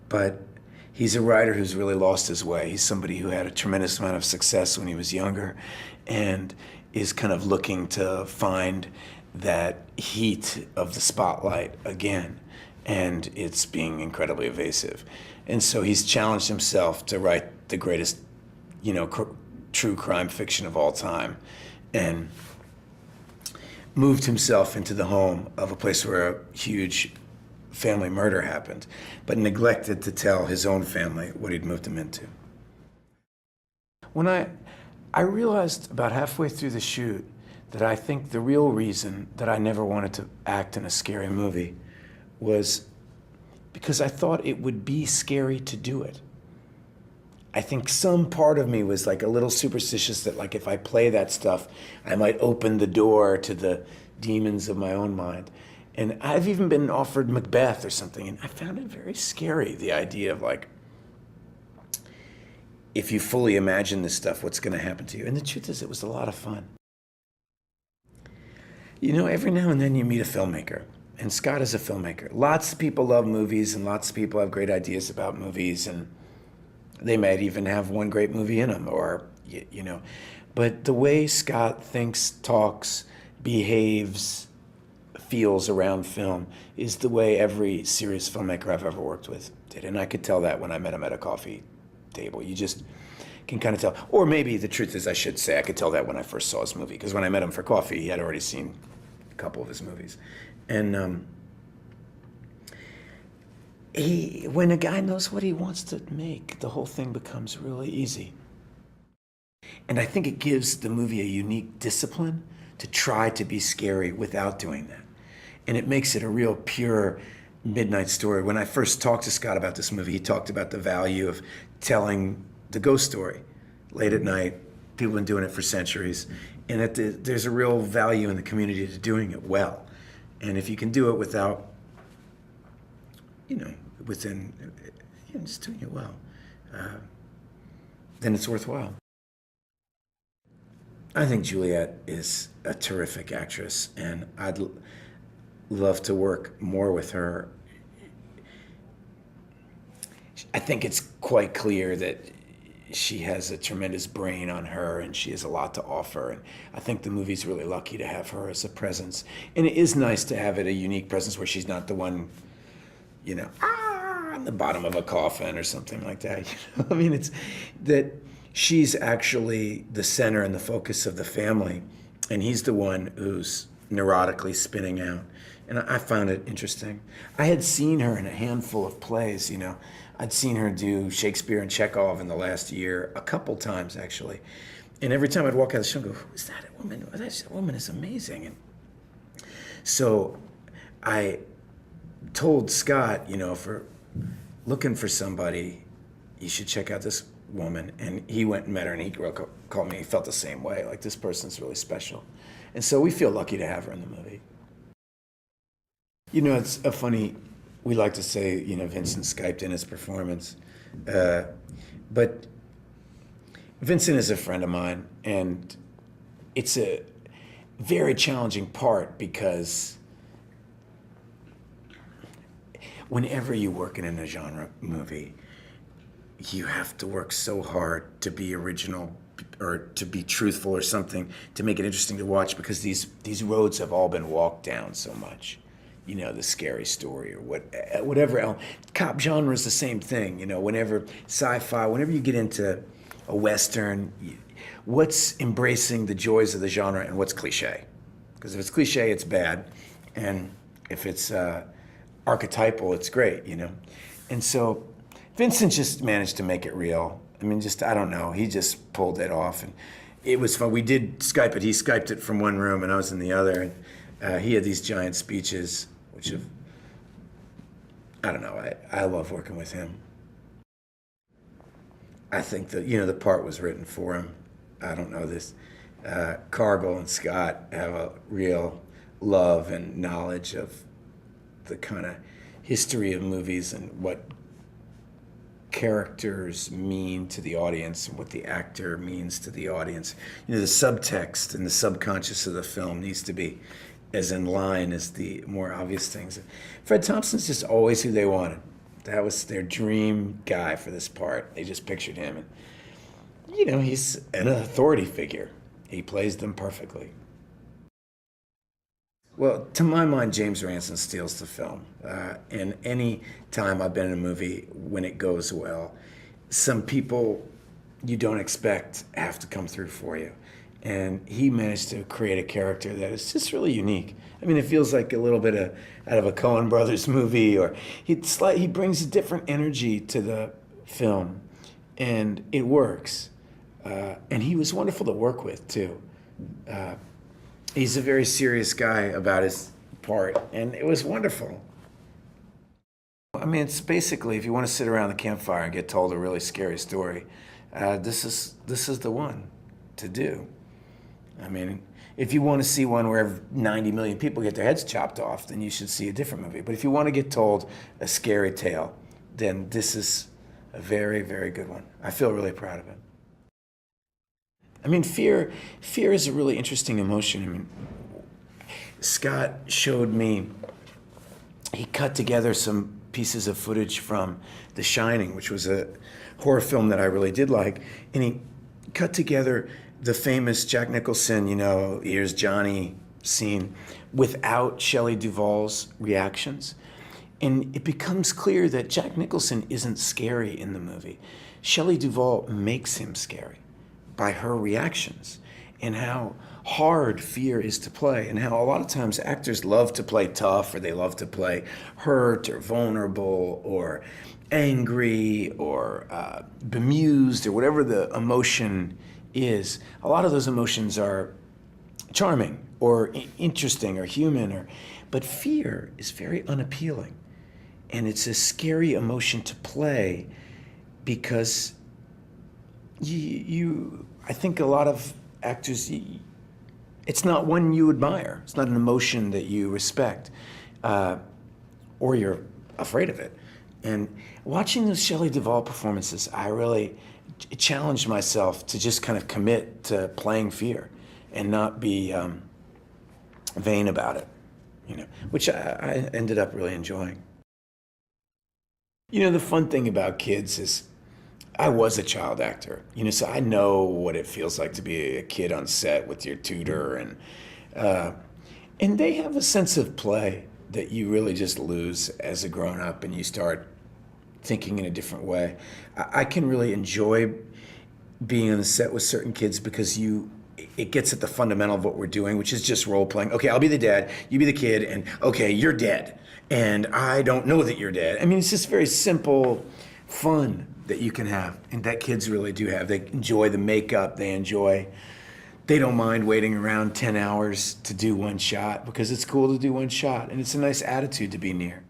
but he's a writer who's really lost his way. He's somebody who had a tremendous amount of success when he was younger and is kind of looking to find that heat of the spotlight again. And it's being incredibly evasive. And so he's challenged himself to write the greatest, true crime fiction of all time, and moved himself into the home of a place where a huge family murder happened, but neglected to tell his own family what he'd moved him into. When I realized about halfway through the shoot that I think the real reason that I never wanted to act in a scary movie was because I thought it would be scary to do it. I think some part of me was like a little superstitious that like if I play that stuff, I might open the door to the demons of my own mind. And I've even been offered Macbeth or something, and I found it very scary, the idea of like, if you fully imagine this stuff, what's gonna happen to you? And the truth is, it was a lot of fun. Every now and then you meet a filmmaker, and Scott is a filmmaker. Lots of people love movies, and lots of people have great ideas about movies, and they might even have one great movie in them, or, But the way Scott thinks, talks, behaves, feels around film is the way every serious filmmaker I've ever worked with did. And I could tell that when I met him at a coffee table. You just can kind of tell. Or maybe the truth is, I should say, I could tell that when I first saw his movie, because when I met him for coffee, he had already seen a couple of his movies. And when a guy knows what he wants to make, the whole thing becomes really easy. And I think it gives the movie a unique discipline to try to be scary without doing that. And it makes it a real pure midnight story. When I first talked to Scott about this movie, he talked about the value of telling the ghost story late at night. People have been doing it for centuries. And that there's a real value in the community to doing it well. And if you can do it without, just doing it well, then it's worthwhile. I think Juliette is a terrific actress, and I'd love to work more with her. I think it's quite clear that she has a tremendous brain on her, and she has a lot to offer. And I think the movie's really lucky to have her as a presence. And it is nice to have it a unique presence where she's not the one, on the bottom of a coffin or something like that. I mean, it's that she's actually the center and the focus of the family, and he's the one who's neurotically spinning out. And I found it interesting. I had seen her in a handful of plays, I'd seen her do Shakespeare and Chekhov in the last year, a couple times actually. And every time I'd walk out of the show and go, who is that woman? That woman is amazing. And so I told Scott, if we're looking for somebody, you should check out this woman. And he went and met her, and he called me. He felt the same way, like this person's really special. And so we feel lucky to have her in the movie. It's a funny, we like to say, Vincent Skyped in his performance. But Vincent is a friend of mine, and it's a very challenging part because whenever you work in a genre movie, you have to work so hard to be original or to be truthful or something to make it interesting to watch, because these roads have all been walked down so much. The scary story or whatever else. Cop genre is the same thing, whenever sci-fi, whenever you get into a Western, what's embracing the joys of the genre and what's cliche? Because if it's cliche, it's bad. And if it's archetypal, it's great, And so Vincent just managed to make it real. I mean, I don't know, he just pulled it off. And it was fun. We did Skype it. He Skyped it from one room and I was in the other. And he had these giant speeches, which I don't know, I love working with him. I think that, the part was written for him. I don't know this. Cargill and Scott have a real love and knowledge of the kind of history of movies and what characters mean to the audience and what the actor means to the audience. The subtext and the subconscious of the film needs to be as in line as the more obvious things. Fred Thompson's just always who they wanted. That was their dream guy for this part. They just pictured him. And, you know, he's an authority figure. He plays them perfectly. Well, to my mind, James Ransone steals the film. And any time I've been in a movie, when it goes well, some people you don't expect have to come through for you. And he managed to create a character that is just really unique. I mean, it feels like a little bit out of a Coen Brothers movie, or he brings a different energy to the film, and it works. And he was wonderful to work with, too. He's a very serious guy about his part, and it was wonderful. I mean, it's basically, if you want to sit around the campfire and get told a really scary story, this is the one to do. I mean, if you want to see one where 90 million people get their heads chopped off, then you should see a different movie. But if you want to get told a scary tale, then this is a very, very good one. I feel really proud of it. I mean, fear is a really interesting emotion. I mean, Scott showed me, he cut together some pieces of footage from The Shining, which was a horror film that I really did like, and he cut together the famous Jack Nicholson, you know, here's Johnny scene without Shelley Duvall's reactions. And it becomes clear that Jack Nicholson isn't scary in the movie. Shelley Duvall makes him scary by her reactions, and how hard fear is to play, and how a lot of times actors love to play tough, or they love to play hurt or vulnerable or angry or bemused or whatever the emotion is. A lot of those emotions are charming or interesting or human, but fear is very unappealing. And it's a scary emotion to play because I think a lot of actors, it's not one you admire. It's not an emotion that you respect, or you're afraid of it. And watching those Shelley Duvall performances, I really challenged myself to just kind of commit to playing fear and not be vain about it, you know, which I ended up really enjoying. You know, the fun thing about kids is I was a child actor, you know, so I know what it feels like to be a kid on set with your tutor, and they have a sense of play that you really just lose as a grown-up, and you start thinking in a different way. I can really enjoy being on the set with certain kids because it gets at the fundamental of what we're doing, which is just role playing. Okay, I'll be the dad, you be the kid, and okay, you're dead, and I don't know that you're dead. I mean, it's just very simple fun that you can have, and that kids really do have. They enjoy the makeup, they don't mind waiting around 10 hours to do one shot because it's cool to do one shot, and it's a nice attitude to be near.